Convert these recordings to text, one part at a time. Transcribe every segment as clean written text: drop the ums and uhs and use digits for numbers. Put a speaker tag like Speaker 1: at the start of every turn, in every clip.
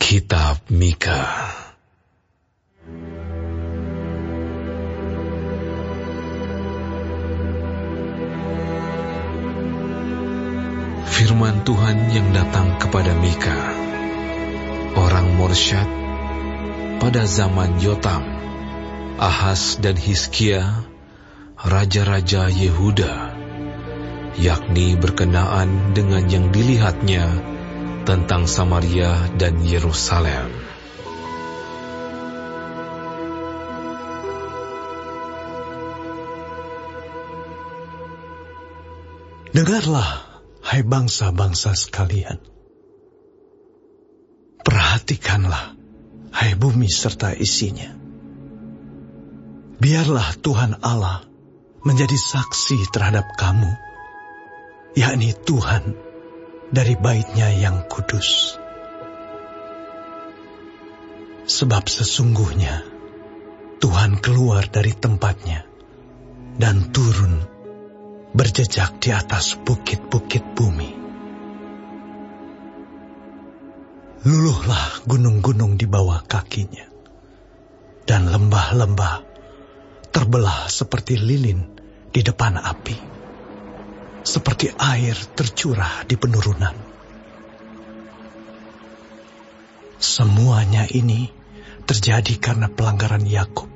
Speaker 1: Kitab Mika. Firman Tuhan yang datang kepada Mika, orang Morsyad, pada zaman Yotam, Ahaz dan Hizkia, raja-raja Yehuda, yakni berkenaan dengan yang dilihatnya tentang Samaria dan Yerusalem.
Speaker 2: Dengarlah, hai bangsa-bangsa sekalian. Perhatikanlah, hai bumi serta isinya. Biarlah Tuhan Allah menjadi saksi terhadap kamu, yakni Tuhan dari bait-Nya yang kudus. Sebab sesungguhnya Tuhan keluar dari tempat-Nya dan turun berjejak di atas bukit-bukit bumi. Luluhlah gunung-gunung di bawah kakinya, dan lembah-lembah terbelah seperti lilin di depan api, seperti air tercurah di penurunan. Semuanya ini terjadi karena pelanggaran Yakub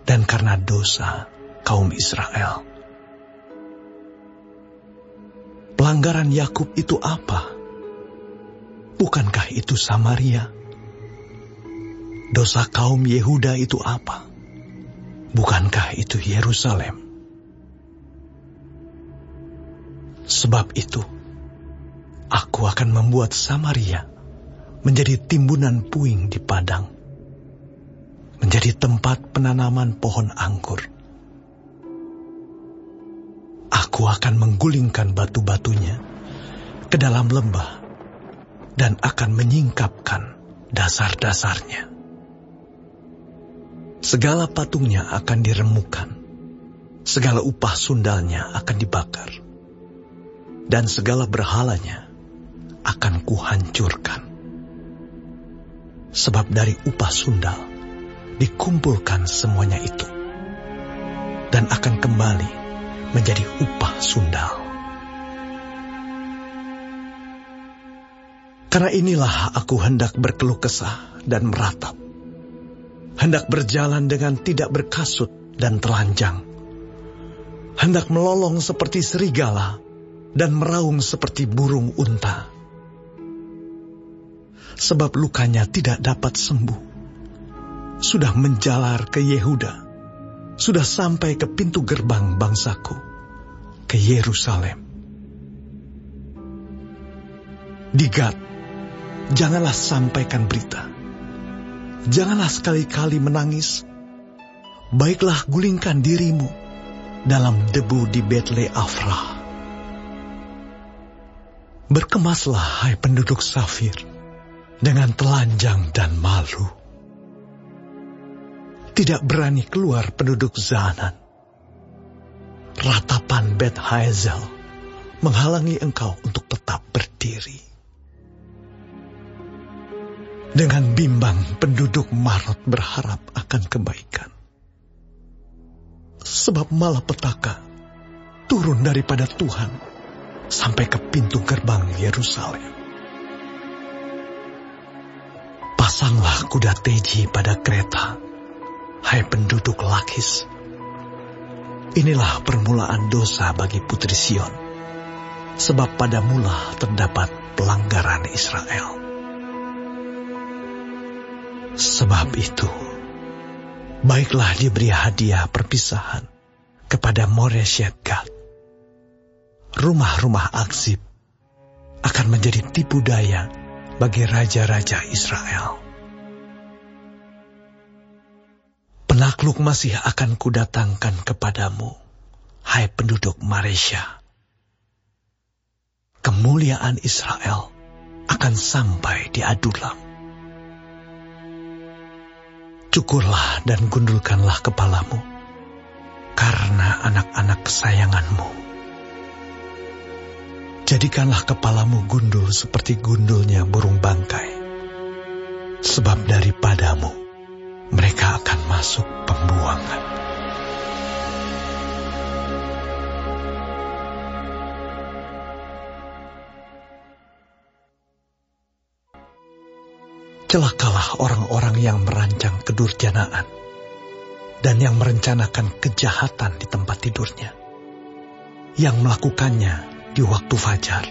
Speaker 2: dan karena dosa kaum Israel. Pelanggaran Yakub itu apa? Bukankah itu Samaria? Dosa kaum Yehuda itu apa? Bukankah itu Yerusalem? Sebab itu, aku akan membuat Samaria menjadi timbunan puing di padang, menjadi tempat penanaman pohon anggur. Aku akan menggulingkan batu-batunya ke dalam lembah dan akan menyingkapkan dasar-dasarnya. Segala patungnya akan diremukkan, segala upah sundalnya akan dibakar, dan segala berhalanya akan kuhancurkan. Sebab dari upah sundal dikumpulkan semuanya itu, dan akan kembali menjadi upah sundal. Karena inilah aku hendak berkeluh kesah dan meratap, hendak berjalan dengan tidak berkasut dan telanjang, hendak melolong seperti serigala dan meraung seperti burung unta. Sebab lukanya tidak dapat sembuh, sudah menjalar ke Yehuda, sudah sampai ke pintu gerbang bangsaku, ke Yerusalem. Di Gad, janganlah sampaikan berita, janganlah sekali-kali menangis. Baiklah gulingkan dirimu dalam debu di Bet-le-Afrah. Berkemaslah, hai penduduk Safir, dengan telanjang dan malu. Tidak berani keluar penduduk Zaanan. Ratapan Bet Haezel menghalangi engkau untuk tetap berdiri. Dengan bimbang penduduk Marot berharap akan kebaikan. Sebab malapetaka turun daripada Tuhan sampai ke pintu gerbang Yerusalem. Pasanglah kuda teji pada kereta, hai penduduk Lakis. Inilah permulaan dosa bagi putri Sion, sebab pada mula terdapat pelanggaran Israel. Sebab itu, baiklah diberi hadiah perpisahan kepada Moreshet Gad. Rumah-rumah Akzib akan menjadi tipu daya bagi raja-raja Israel. Penakluk masih akan kudatangkan kepadamu, hai penduduk Maresya. Kemuliaan Israel akan sampai di Adulam. Cukurlah dan gundulkanlah kepalamu, karena anak-anak kesayanganmu. Jadikanlah kepalamu gundul seperti gundulnya burung bangkai, sebab daripadamu mereka akan masuk pembuangan. Celakalah orang-orang yang merancang kedurjanaan dan yang merencanakan kejahatan di tempat tidurnya, yang melakukannya di waktu fajar,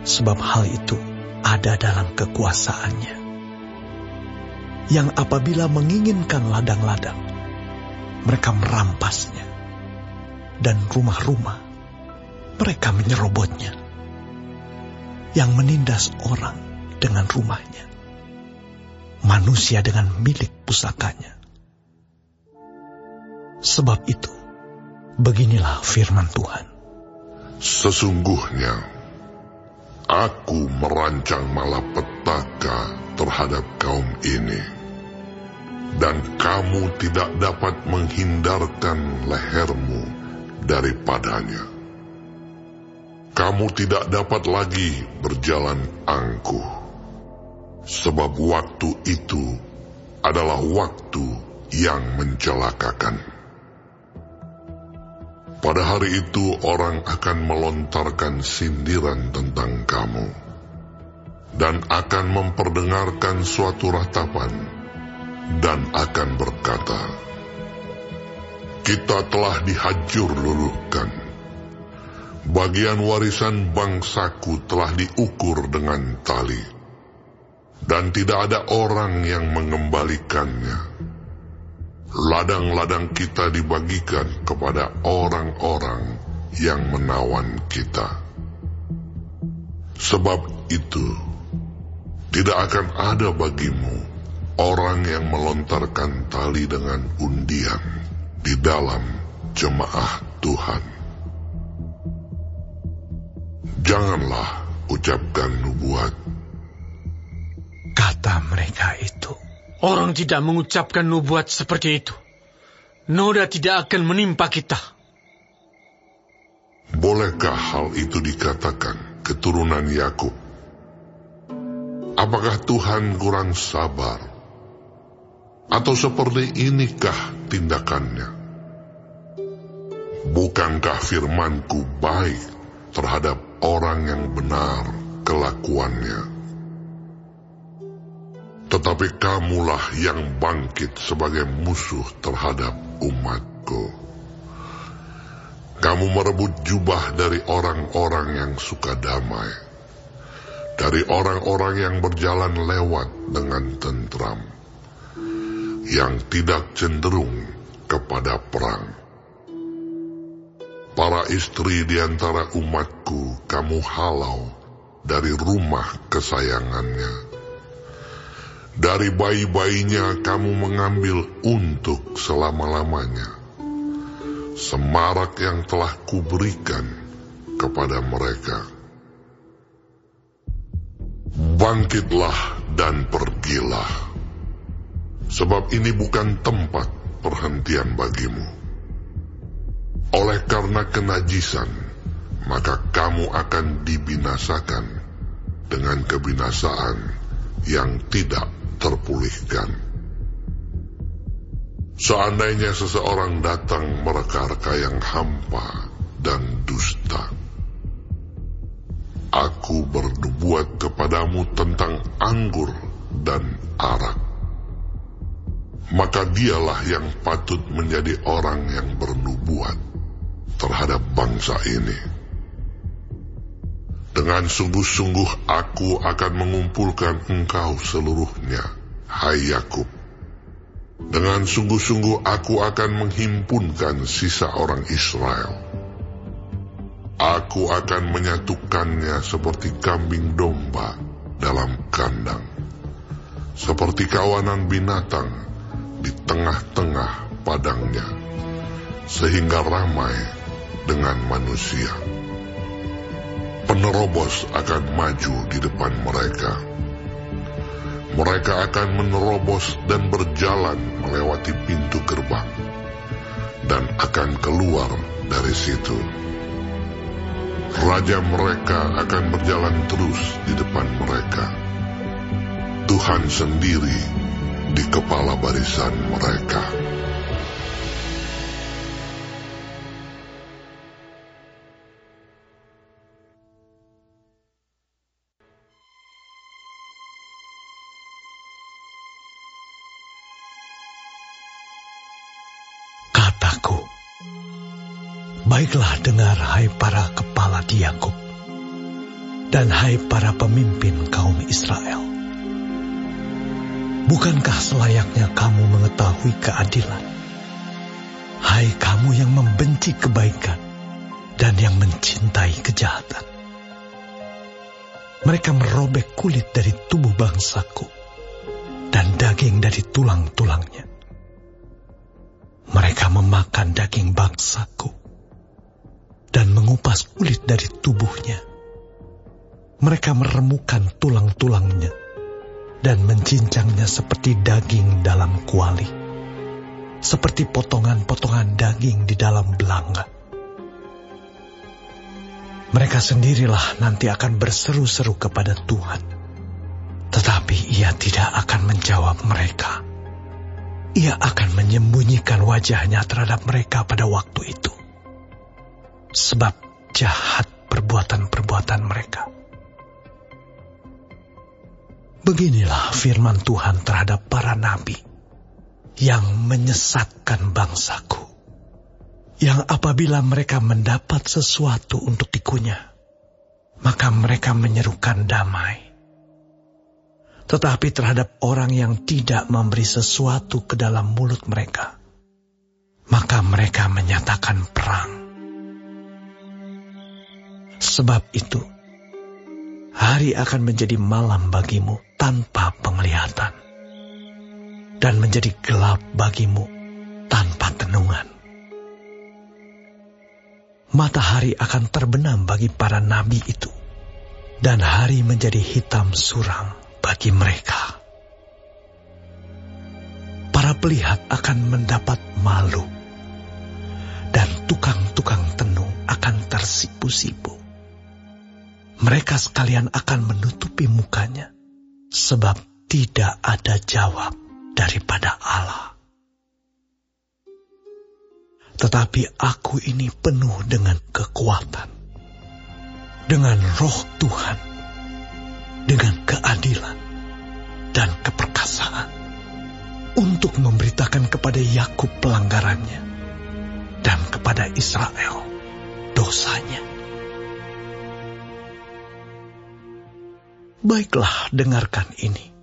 Speaker 2: sebab hal itu ada dalam kekuasaannya, yang apabila menginginkan ladang-ladang, mereka merampasnya, dan rumah-rumah mereka menyerobotnya, yang menindas orang dengan rumahnya, manusia dengan milik pusakanya. Sebab itu, beginilah firman Tuhan.
Speaker 3: Sesungguhnya, aku merancang malapetaka terhadap kaum ini, dan kamu tidak dapat menghindarkan lehermu daripadanya. Kamu tidak dapat lagi berjalan angkuh, sebab waktu itu adalah waktu yang mencelakakan. Pada hari itu orang akan melontarkan sindiran tentang kamu, dan akan memperdengarkan suatu ratapan, dan akan berkata, kita telah dihajur luluhkan. Bagian warisan bangsaku telah diukur dengan tali, dan tidak ada orang yang mengembalikannya. Ladang-ladang kita dibagikan kepada orang-orang yang menawan kita. Sebab itu, tidak akan ada bagimu orang yang melontarkan tali dengan undian di dalam jemaah Tuhan. Janganlah ucapkan nubuat,
Speaker 2: kata mereka itu.
Speaker 4: Orang tidak mengucapkan nubuat seperti itu. Noda tidak akan menimpa kita.
Speaker 3: Bolehkah hal itu dikatakan keturunan Yakub? Apakah Tuhan kurang sabar? Atau seperti inikah tindakannya? Bukankah firmanku baik terhadap orang yang benar kelakuannya? Tetapi kamulah yang bangkit sebagai musuh terhadap umatku. Kamu merebut jubah dari orang-orang yang suka damai, dari orang-orang yang berjalan lewat dengan tentram, yang tidak cenderung kepada perang. Para istri di antara umatku kamu halau dari rumah kesayangannya. Dari bayi-bayinya kamu mengambil untuk selama-lamanya semarak yang telah kuberikan kepada mereka. Bangkitlah dan pergilah, sebab ini bukan tempat perhentian bagimu. Oleh karena kenajisan, maka kamu akan dibinasakan dengan kebinasaan yang tidak terpulihkan. Seandainya seseorang datang mereka-reka yang hampa dan dusta, aku bernubuat kepadamu tentang anggur dan arak, maka dialah yang patut menjadi orang yang bernubuat terhadap bangsa ini. Dengan sungguh-sungguh aku akan mengumpulkan engkau seluruhnya, hai Yakub. Dengan sungguh-sungguh aku akan menghimpunkan sisa orang Israel. Aku akan menyatukannya seperti kambing domba dalam kandang, seperti kawanan binatang di tengah-tengah padangnya, sehingga ramai dengan manusia. Penerobos akan maju di depan mereka. Mereka akan menerobos dan berjalan melewati pintu gerbang, dan akan keluar dari situ. Raja mereka akan berjalan terus di depan mereka. Tuhan sendiri di kepala barisan mereka.
Speaker 2: Kataku, baiklah dengar hai para kepala di Yakub, dan hai para pemimpin kaum Israel. Bukankah selayaknya kamu mengetahui keadilan? Hai kamu yang membenci kebaikan dan yang mencintai kejahatan. Mereka merobek kulit dari tubuh bangsaku dan daging dari tulang-tulangnya. Mereka memakan daging bangsaku dan mengupas kulit dari tubuhnya. Mereka meremukan tulang-tulangnya dan mencincangnya seperti daging dalam kuali, seperti potongan-potongan daging di dalam belanga. Mereka sendirilah nanti akan berseru-seru kepada Tuhan, tetapi Ia tidak akan menjawab mereka. Ia akan menyembunyikan wajahnya terhadap mereka pada waktu itu, sebab jahat perbuatan-perbuatan mereka. Beginilah firman Tuhan terhadap para nabi yang menyesatkan bangsaku, yang apabila mereka mendapat sesuatu untuk dikunyah, maka mereka menyerukan damai. Tetapi terhadap orang yang tidak memberi sesuatu ke dalam mulut mereka, maka mereka menyatakan perang. Sebab itu, hari akan menjadi malam bagimu tanpa penglihatan, dan menjadi gelap bagimu tanpa tenungan. Matahari akan terbenam bagi para nabi itu, dan hari menjadi hitam suram bagi mereka. Para pelihat akan mendapat malu, dan tukang-tukang tenung akan tersipu-sipu. Mereka sekalian akan menutupi mukanya, sebab tidak ada jawab daripada Allah. Tetapi aku ini penuh dengan kekuatan, dengan roh Tuhan, dengan keadilan dan keperkasaan, untuk memberitakan kepada Yakub pelanggarannya, dan kepada Israel dosanya. Baiklah, dengarkan ini,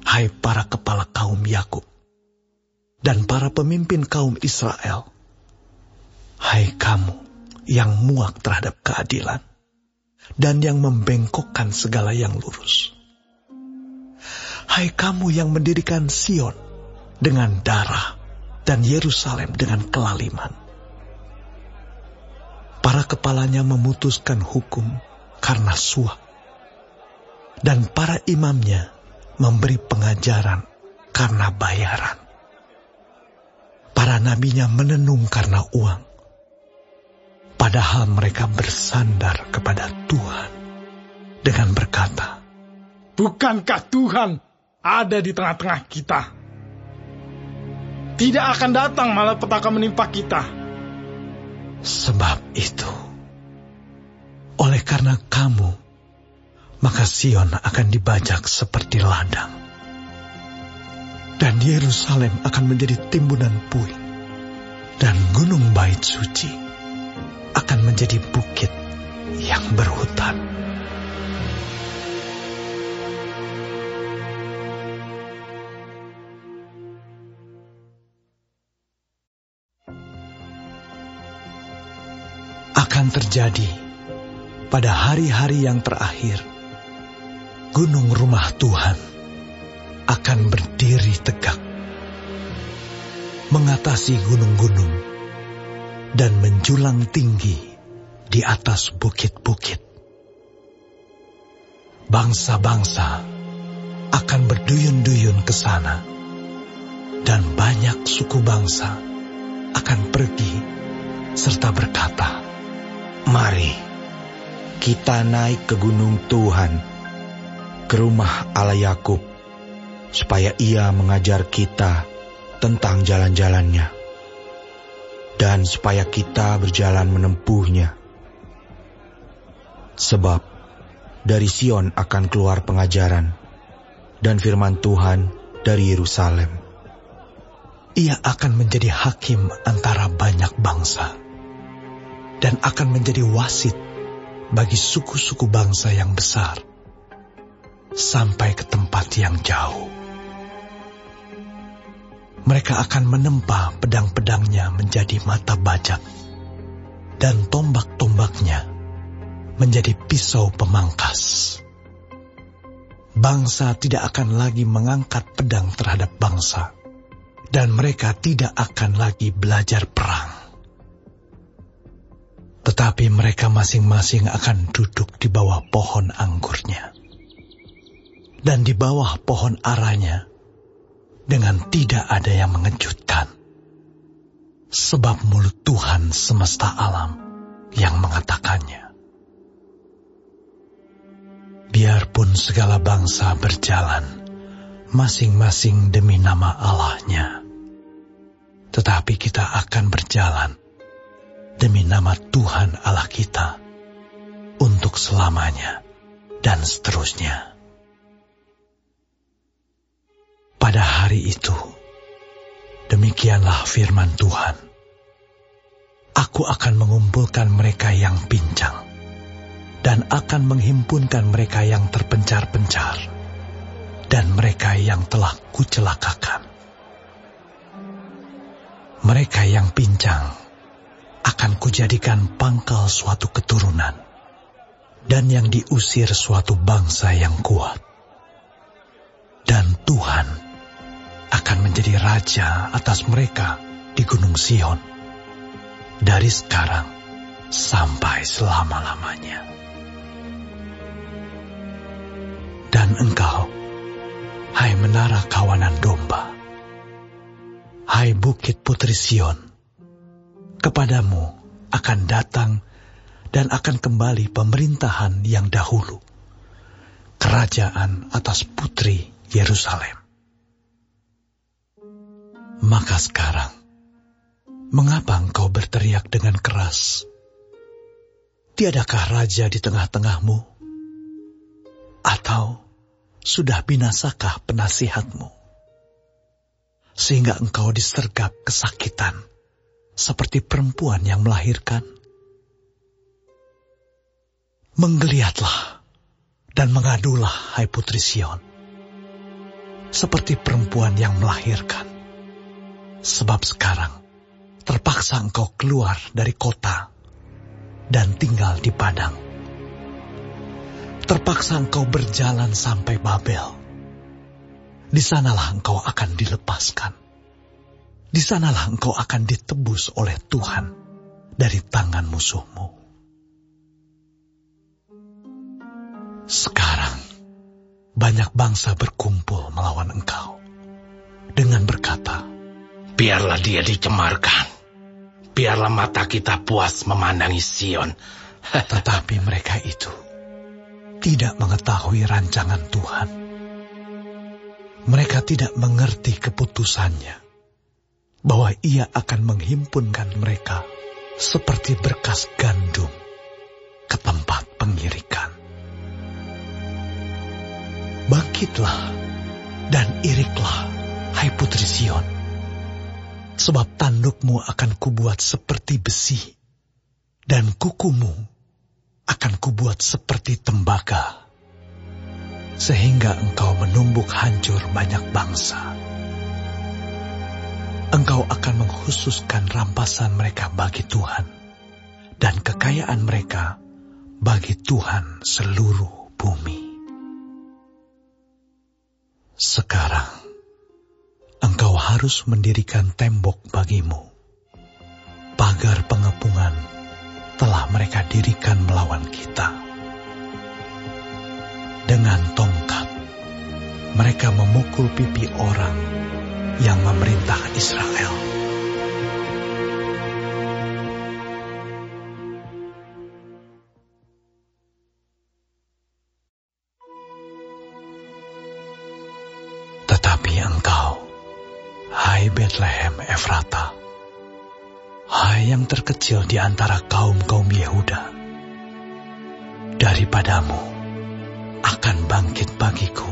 Speaker 2: hai para kepala kaum Yakub dan para pemimpin kaum Israel, hai kamu yang muak terhadap keadilan dan yang membengkokkan segala yang lurus. Hai kamu yang mendirikan Sion dengan darah dan Yerusalem dengan kelaliman. Para kepalanya memutuskan hukum karena suap, dan para imamnya memberi pengajaran karena bayaran. Para nabinya menenung karena uang, padahal mereka bersandar kepada Tuhan dengan berkata,
Speaker 5: bukankah Tuhan ada di tengah-tengah kita? Tidak akan datang malapetaka menimpa kita.
Speaker 2: Sebab itu, oleh karena kamu, maka Sion akan dibajak seperti ladang, dan Yerusalem akan menjadi timbunan puing, dan gunung bait suci akan menjadi bukit yang berhutan. Akan terjadi pada hari-hari yang terakhir, gunung rumah Tuhan akan berdiri tegak, mengatasi gunung-gunung dan menjulang tinggi di atas bukit-bukit. Bangsa-bangsa akan berduyun-duyun ke sana, dan banyak suku bangsa akan pergi serta berkata,
Speaker 6: mari kita naik ke gunung Tuhan, ke rumah Allah Yakub, supaya Ia mengajar kita tentang jalan-jalannya, dan supaya kita berjalan menempuhnya. Sebab dari Sion akan keluar pengajaran, dan firman Tuhan dari Yerusalem.
Speaker 2: Ia akan menjadi hakim antara banyak bangsa, dan akan menjadi wasit bagi suku-suku bangsa yang besar, sampai ke tempat yang jauh. Mereka akan menempa pedang-pedangnya menjadi mata bajak, dan tombak-tombaknya menjadi pisau pemangkas. Bangsa tidak akan lagi mengangkat pedang terhadap bangsa, dan mereka tidak akan lagi belajar perang. Tetapi mereka masing-masing akan duduk di bawah pohon anggurnya, dan di bawah pohon aranya, dengan tidak ada yang mengejutkan. Sebab mulut Tuhan semesta alam yang mengatakannya. Biarpun segala bangsa berjalan, masing-masing demi nama Allahnya, tetapi kita akan berjalan demi nama Tuhan Allah kita, untuk selamanya dan seterusnya. Pada hari itu, demikianlah firman Tuhan. Aku akan mengumpulkan mereka yang pincang, dan akan menghimpunkan mereka yang terpencar-pencar, dan mereka yang telah kucelakakan. Mereka yang pincang akan kujadikan pangkal suatu keturunan, dan yang diusir suatu bangsa yang kuat. Dan Tuhan akan menjadi raja atas mereka di Gunung Sion, dari sekarang sampai selama-lamanya. Dan engkau, hai menara kawanan domba, hai bukit putri Sion, kepadamu akan datang dan akan kembali pemerintahan yang dahulu, kerajaan atas putri Yerusalem. Maka sekarang, mengapa engkau berteriak dengan keras? Tiadakah raja di tengah-tengahmu? Atau sudah binasakah penasihatmu? Sehingga engkau disergap kesakitan, seperti perempuan yang melahirkan? Menggeliatlah dan mengadulah, hai putri Sion, seperti perempuan yang melahirkan. Sebab sekarang terpaksa engkau keluar dari kota dan tinggal di padang. Terpaksa engkau berjalan sampai Babel. Di sanalah engkau akan dilepaskan. Di sanalah engkau akan ditebus oleh Tuhan dari tangan musuhmu. Sekarang banyak bangsa berkumpul melawan engkau dengan berkata,
Speaker 7: biarlah dia dicemarkan. Biarlah mata kita puas memandangi Sion.
Speaker 2: Tetapi mereka itu tidak mengetahui rancangan Tuhan. Mereka tidak mengerti keputusannya, bahwa Ia akan menghimpunkan mereka seperti berkas gandum ke tempat pengirikan. Bangkitlah dan iriklah, hai putri Sion, sebab tandukmu akan kubuat seperti besi, dan kukumu akan kubuat seperti tembaga, sehingga engkau menumbuk hancur banyak bangsa. Engkau akan mengkhususkan rampasan mereka bagi Tuhan, dan kekayaan mereka bagi Tuhan seluruh bumi. Sekarang engkau harus mendirikan tembok bagimu. Pagar pengepungan telah mereka dirikan melawan kita. Dengan tongkat, mereka memukul pipi orang yang memerintah Israel. Tetapi engkau, hai Betlehem Efrata, hai yang terkecil di antara kaum-kaum Yehuda, daripadamu akan bangkit bagiku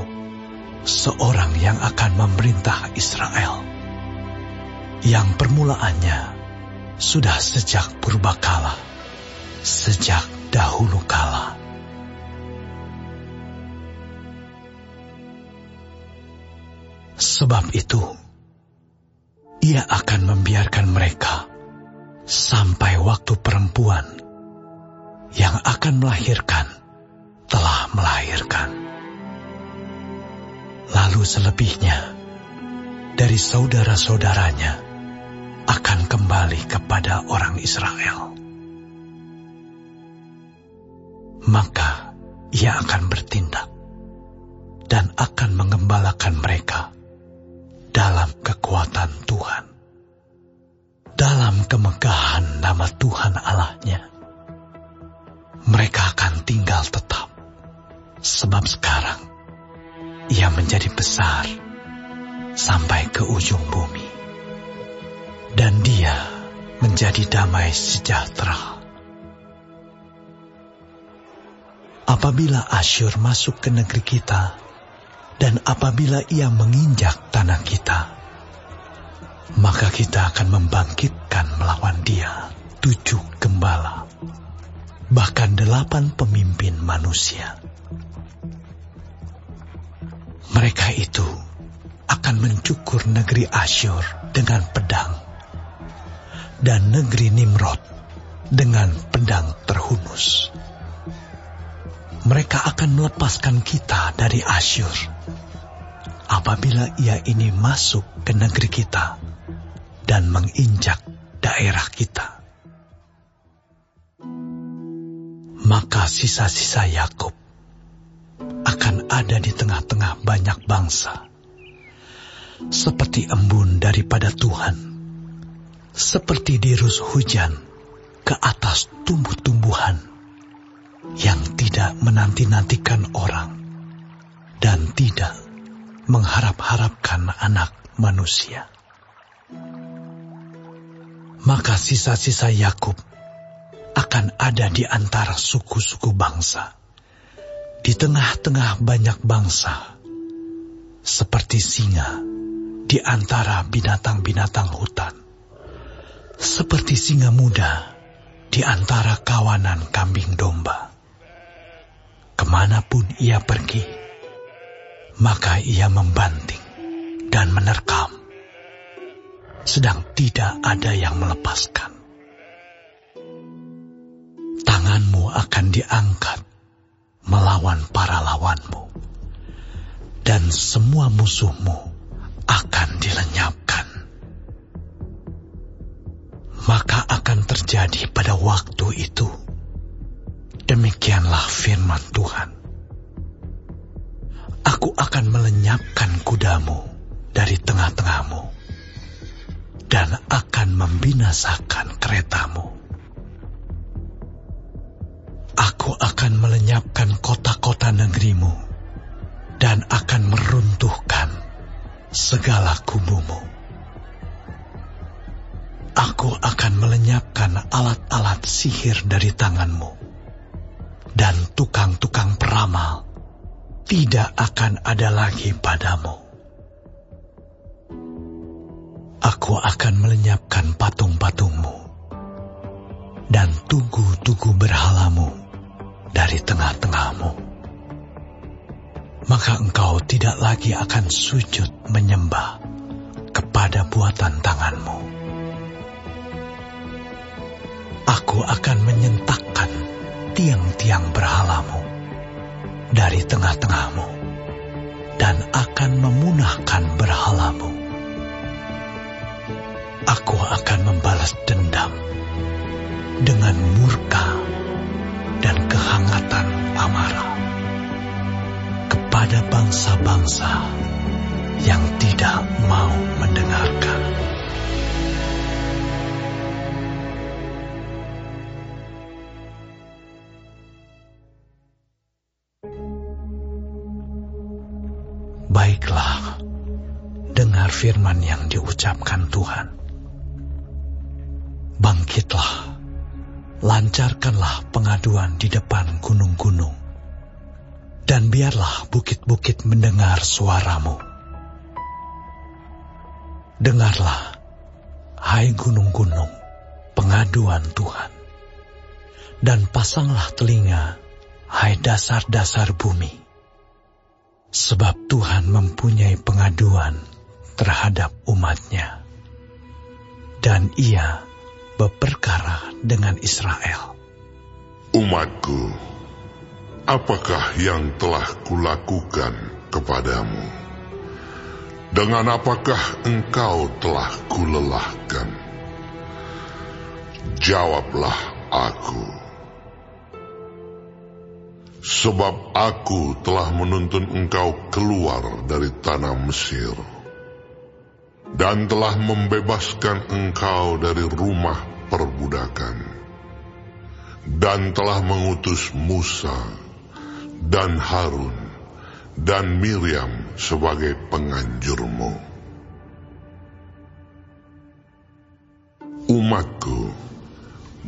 Speaker 2: seorang yang akan memerintah Israel, yang permulaannya sudah sejak purbakala, sejak dahulu kala. Sebab itu, ia akan membiarkan mereka sampai waktu perempuan yang akan melahirkan telah melahirkan. Lalu selebihnya dari saudara-saudaranya akan kembali kepada orang Israel. Maka ia akan bertindak dan akan mengembalakan mereka dalam kekuatan Tuhan, dalam kemegahan nama Tuhan Allahnya. Mereka akan tinggal tetap, sebab sekarang ia menjadi besar sampai ke ujung bumi, dan dia menjadi damai sejahtera. Apabila Asyur masuk ke negeri kita, dan apabila ia menginjak tanah kita, maka kita akan membangkitkan melawan dia 7 gembala, bahkan 8 pemimpin manusia. Mereka itu akan mencukur negeri Asyur dengan pedang, dan negeri Nimrod dengan pedang terhunus. Mereka akan melepaskan kita dari Asyur apabila ia ini masuk ke negeri kita dan menginjak daerah kita. Maka sisa-sisa Yakub akan ada di tengah-tengah banyak bangsa, seperti embun daripada Tuhan, seperti dirus hujan ke atas tumbuh-tumbuhan yang tidak menanti-nantikan orang dan tidak mengharap-harapkan anak manusia. Maka sisa-sisa Yakub akan ada di antara suku-suku bangsa, di tengah-tengah banyak bangsa, seperti singa di antara binatang-binatang hutan, seperti singa muda di antara kawanan kambing domba. Kemanapun ia pergi, maka ia membanting dan menerkam, sedang tidak ada yang melepaskan. Tanganmu akan diangkat melawan para lawanmu, dan semua musuhmu akan dilenyapkan. Maka akan terjadi pada waktu itu, demikianlah firman Tuhan. Aku akan melenyapkan kudamu dari tengah-tengahmu, dan akan membinasakan keretamu. Aku akan melenyapkan kota-kota negerimu, dan akan meruntuhkan segala kubumu. Aku akan melenyapkan alat-alat sihir dari tanganmu, dan tukang-tukang peramal tidak akan ada lagi padamu. Aku akan melenyapkan patung-patungmu dan tugu-tugu berhalamu dari tengah-tengahmu. Maka engkau tidak lagi akan sujud menyembah kepada buatan tanganmu. Aku akan menyentakkan tiang-tiang berhalamu dari tengah-tengahmu, dan akan memunahkan berhalamu. Aku akan membalas dendam dengan murka dan kehangatan amarah kepada bangsa-bangsa yang tidak mau mendengarkan. Baiklah, mendengar firman yang diucapkan Tuhan. Bangkitlah, lancarkanlah pengaduan di depan gunung-gunung, dan biarlah bukit-bukit mendengar suaramu. Dengarlah, hai gunung-gunung, pengaduan Tuhan, dan pasanglah telinga, hai dasar-dasar bumi, sebab Tuhan mempunyai pengaduan terhadap umat-Nya, dan Ia berperkara dengan Israel.
Speaker 3: Umatku, apakah yang telah kulakukan kepadamu? Dengan apakah engkau telah kulelahkan? Jawablah aku. Sebab aku telah menuntun engkau keluar dari tanah Mesir, dan telah membebaskan engkau dari rumah perbudakan, dan telah mengutus Musa dan Harun dan Miriam sebagai penganjurmu. Umatku,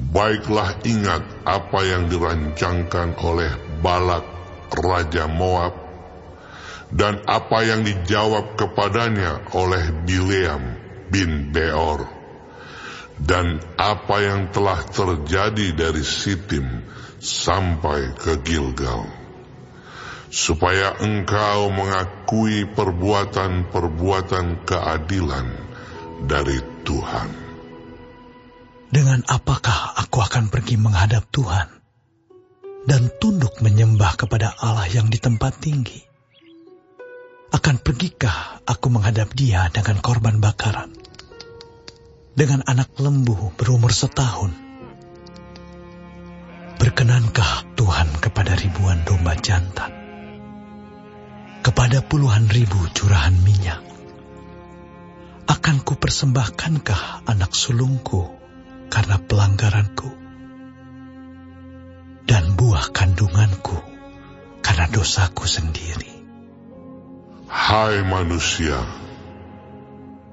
Speaker 3: baiklah ingat apa yang dirancangkan oleh Balak, Raja Moab, dan apa yang dijawab kepadanya oleh Bileam bin Beor, dan apa yang telah terjadi dari Sitim sampai ke Gilgal, supaya engkau mengakui perbuatan-perbuatan keadilan dari Tuhan.
Speaker 2: Dengan apakah aku akan pergi menghadap Tuhan dan tunduk menyembah kepada Allah yang di tempat tinggi? Akan pergikah aku menghadap Dia dengan korban bakaran, dengan anak lembu berumur 1 tahun? Berkenankah Tuhan kepada ribuan domba jantan, kepada puluhan ribu curahan minyak? Akan kupersembahkankah anak sulungku karena pelanggaranku, dan buah kandunganku karena dosaku sendiri?
Speaker 3: Hai manusia,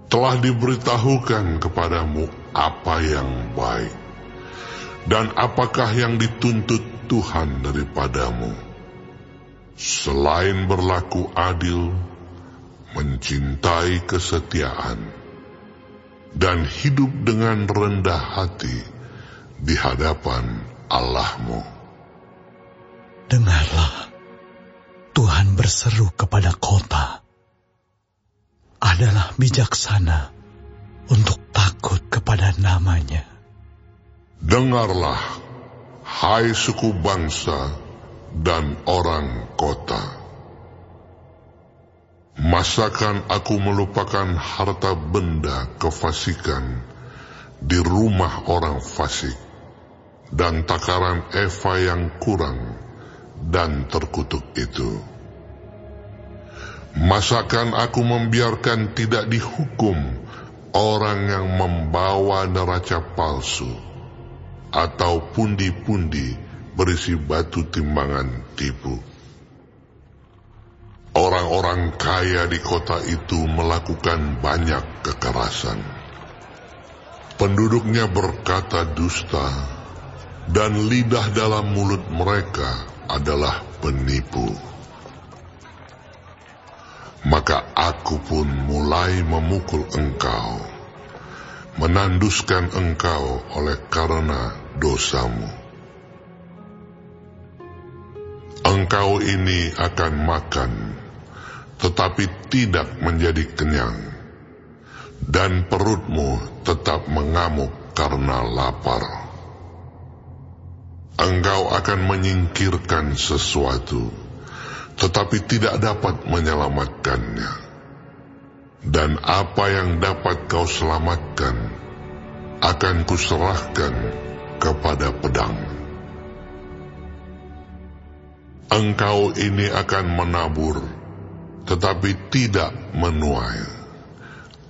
Speaker 3: telah diberitahukan kepadamu apa yang baik, dan apakah yang dituntut Tuhan daripadamu, selain berlaku adil, mencintai kesetiaan, dan hidup dengan rendah hati di hadapan Allahmu.
Speaker 2: Dengarlah, Tuhan berseru kepada kota, adalah bijaksana untuk takut kepada nama-Nya.
Speaker 3: Dengarlah, hai suku bangsa dan orang kota. Masakan aku melupakan harta benda kefasikan di rumah orang fasik, dan takaran eva yang kurang dan terkutuk itu? Masakan aku membiarkan tidak dihukum orang yang membawa neraca palsu, atau pundi-pundi berisi batu timbangan tipu? Orang-orang kaya di kota itu melakukan banyak kekerasan. Penduduknya berkata dusta, dan lidah dalam mulut mereka adalah penipu. Maka aku pun mulai memukul engkau, menanduskan engkau oleh karena dosamu. Engkau ini akan makan, tetapi tidak menjadi kenyang, dan perutmu tetap mengamuk karena lapar. Engkau akan menyingkirkan sesuatu, tetapi tidak dapat menyelamatkannya. Dan apa yang dapat kau selamatkan, akan kuserahkan kepada pedang. Engkau ini akan menabur, tetapi tidak menuai.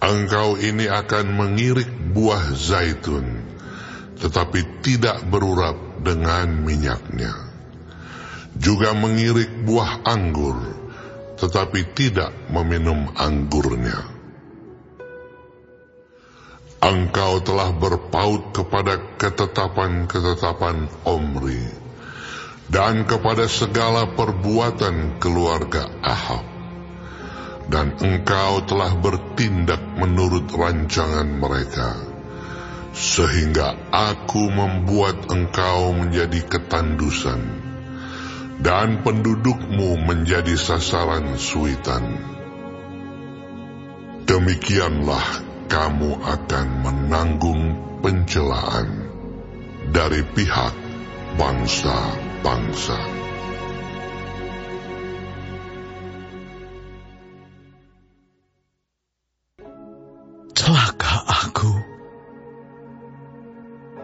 Speaker 3: Engkau ini akan mengirik buah zaitun, tetapi tidak berurap dengan minyaknya. Juga mengirik buah anggur, tetapi tidak meminum anggurnya. Engkau telah berpaut kepada ketetapan-ketetapan Omri dan kepada segala perbuatan keluarga Ahab. Dan engkau telah bertindak menurut rancangan mereka, sehingga aku membuat engkau menjadi ketandusan, dan pendudukmu menjadi sasaran suitan. Demikianlah kamu akan menanggung pencelaan dari pihak bangsa-bangsa.
Speaker 2: Celaka aku,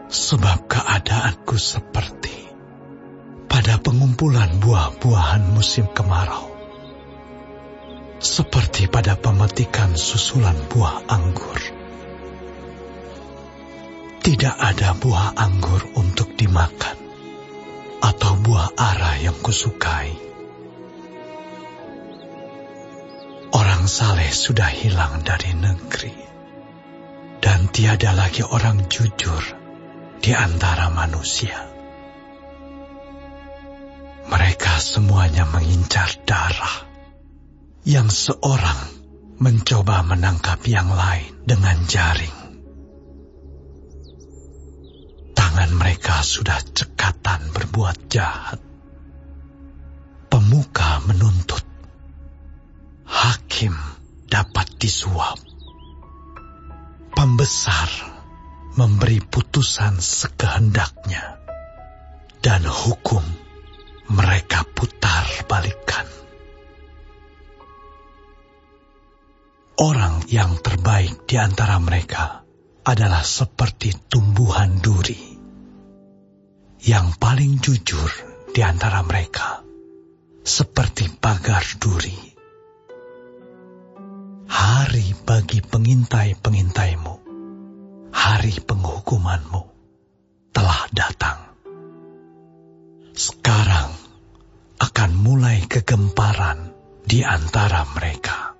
Speaker 2: sebab keadaanku seperti pada pengumpulan buah-buahan musim kemarau, seperti pada pemetikan susulan buah anggur. Tidak ada buah anggur untuk dimakan, atau buah ara yang kusukai. Orang saleh sudah hilang dari negeri, dan tiada lagi orang jujur di antara manusia. Mereka semuanya mengincar darah, yang seorang mencoba menangkap yang lain dengan jaring. Tangan mereka sudah cekatan berbuat jahat. Pemuka menuntut, hakim dapat disuap. Pembesar memberi putusan sekehendaknya, dan hukum mereka putar balikan. Orang yang terbaik di antara mereka adalah seperti tumbuhan duri. Yang paling jujur di antara mereka seperti pagar duri. Hari bagi pengintai-pengintaimu, hari penghukumanmu telah datang. Sekarang akan mulai kegemparan di antara mereka.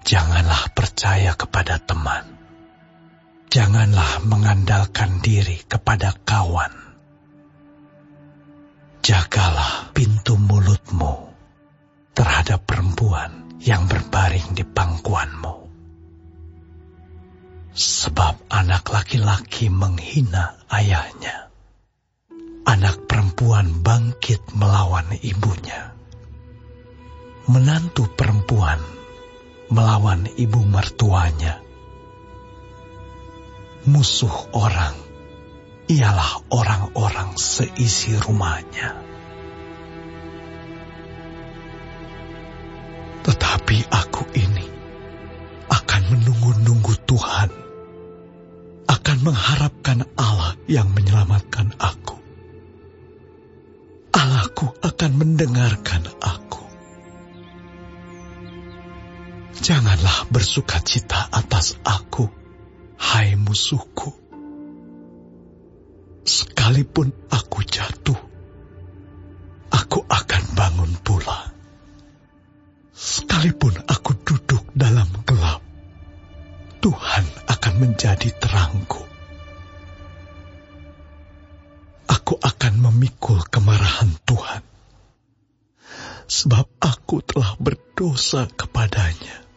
Speaker 2: Janganlah percaya kepada teman. Janganlah mengandalkan diri kepada kawan. Jagalah pintu mulutmu terhadap perempuan yang berbaring di pangkuanmu. Sebab anak laki-laki menghina ayahnya. Anak perempuan bangkit melawan ibunya. Menantu perempuan melawan ibu mertuanya. Musuh orang ialah orang-orang seisi rumahnya. Tetapi aku ini akan menunggu-nunggu Tuhan, akan mengharapkan Allah yang menyelamatkan aku. Allahku akan mendengarkan aku. Janganlah bersukacita atas aku, hai musuhku. Sekalipun aku jatuh, aku akan bangun pula. Sekalipun aku duduk dalam gelap, Tuhan akan menjadi terangku. Aku akan memikul kemarahan Tuhan, sebab aku telah berdosa kepadanya.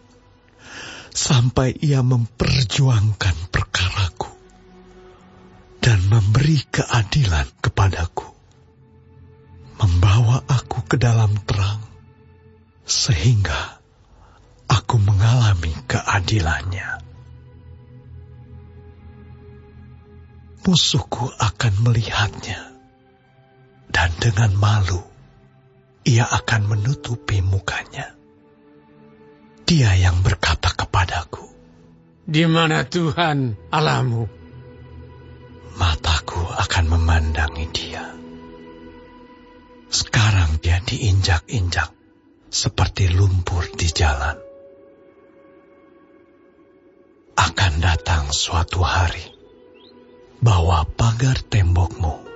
Speaker 2: Sampai ia memperjuangkan perkaraku dan memberi keadilan kepadaku, membawa aku ke dalam terang, sehingga aku mengalami keadilannya. Musuhku akan melihatnya, dan dengan malu ia akan menutupi mukanya. Dia yang berkata kepadaku,
Speaker 4: "Di mana Tuhan Allahmu?"
Speaker 2: Mataku akan memandangi dia. Sekarang dia diinjak-injak seperti lumpur di jalan. Akan datang suatu hari bahwa pagar tembokmu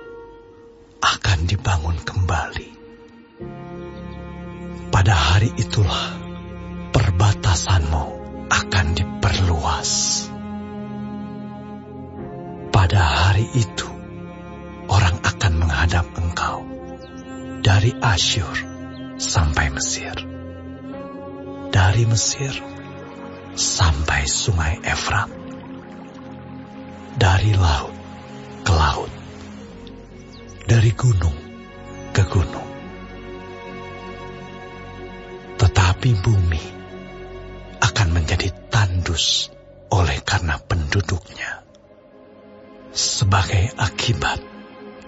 Speaker 2: akan dibangun kembali. Pada hari itulah perbatasanmu akan diperluas. Pada hari itu, orang akan menghadap engkau dari Asyur sampai Mesir, dari Mesir sampai sungai Efrat, dari laut ke laut, dari gunung ke gunung. Tetapi bumi akan menjadi tandus oleh karena penduduknya, sebagai akibat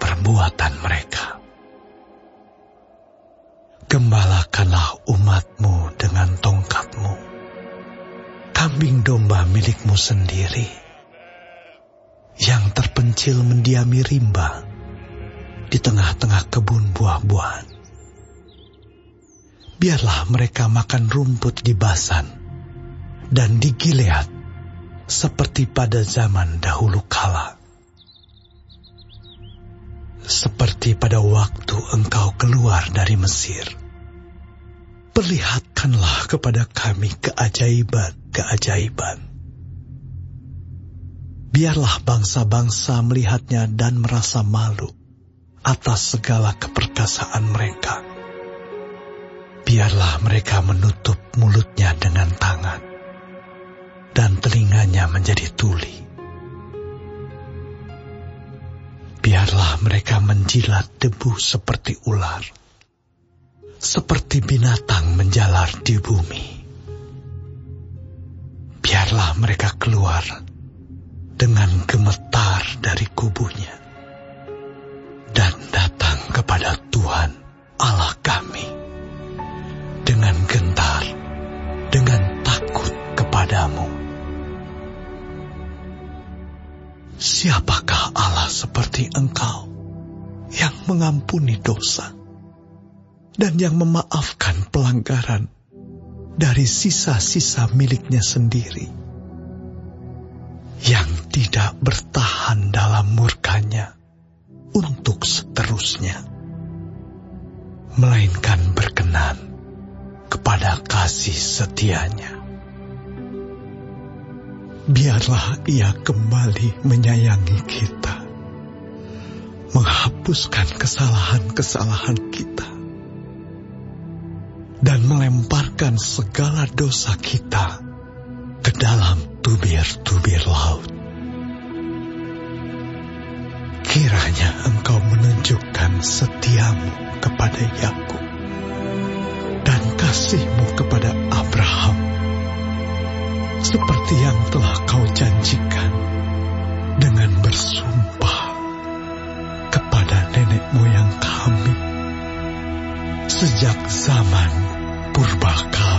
Speaker 2: perbuatan mereka. Gembalakanlah umatmu dengan tongkatmu, kambing domba milikmu sendiri, yang terpencil mendiami rimba di tengah-tengah kebun buah-buahan. Biarlah mereka makan rumput di Basan dan di Gilead seperti pada zaman dahulu kala. Seperti pada waktu engkau keluar dari Mesir. Perlihatkanlah kepada kami keajaiban-keajaiban. Biarlah bangsa-bangsa melihatnya dan merasa malu atas segala keperkasaan mereka. Biarlah mereka menutup mulutnya dengan tangan dan telinganya menjadi tuli. Biarlah mereka menjilat debu seperti ular, seperti binatang menjalar di bumi. Biarlah mereka keluar dengan gemetar dari kubunya dan datang kepada Tuhan Allah kami dengan gentar, dengan takut kepadamu. Siapakah Allah seperti Engkau yang mengampuni dosa dan yang memaafkan pelanggaran dari sisa-sisa miliknya sendiri, yang tidak bertahan dalam murkanya untuk seterusnya, melainkan berkenan kepada kasih setianya. Biarlah Ia kembali menyayangi kita, menghapuskan kesalahan-kesalahan kita, dan melemparkan segala dosa kita ke dalam tubir-tubir laut. Kiranya Engkau menunjukkan setiamu kepada Yakub dan kasih-Mu kepada Abraham, seperti yang telah Kau janjikan dengan bersumpah kepada nenek moyang kami sejak zaman purbakala.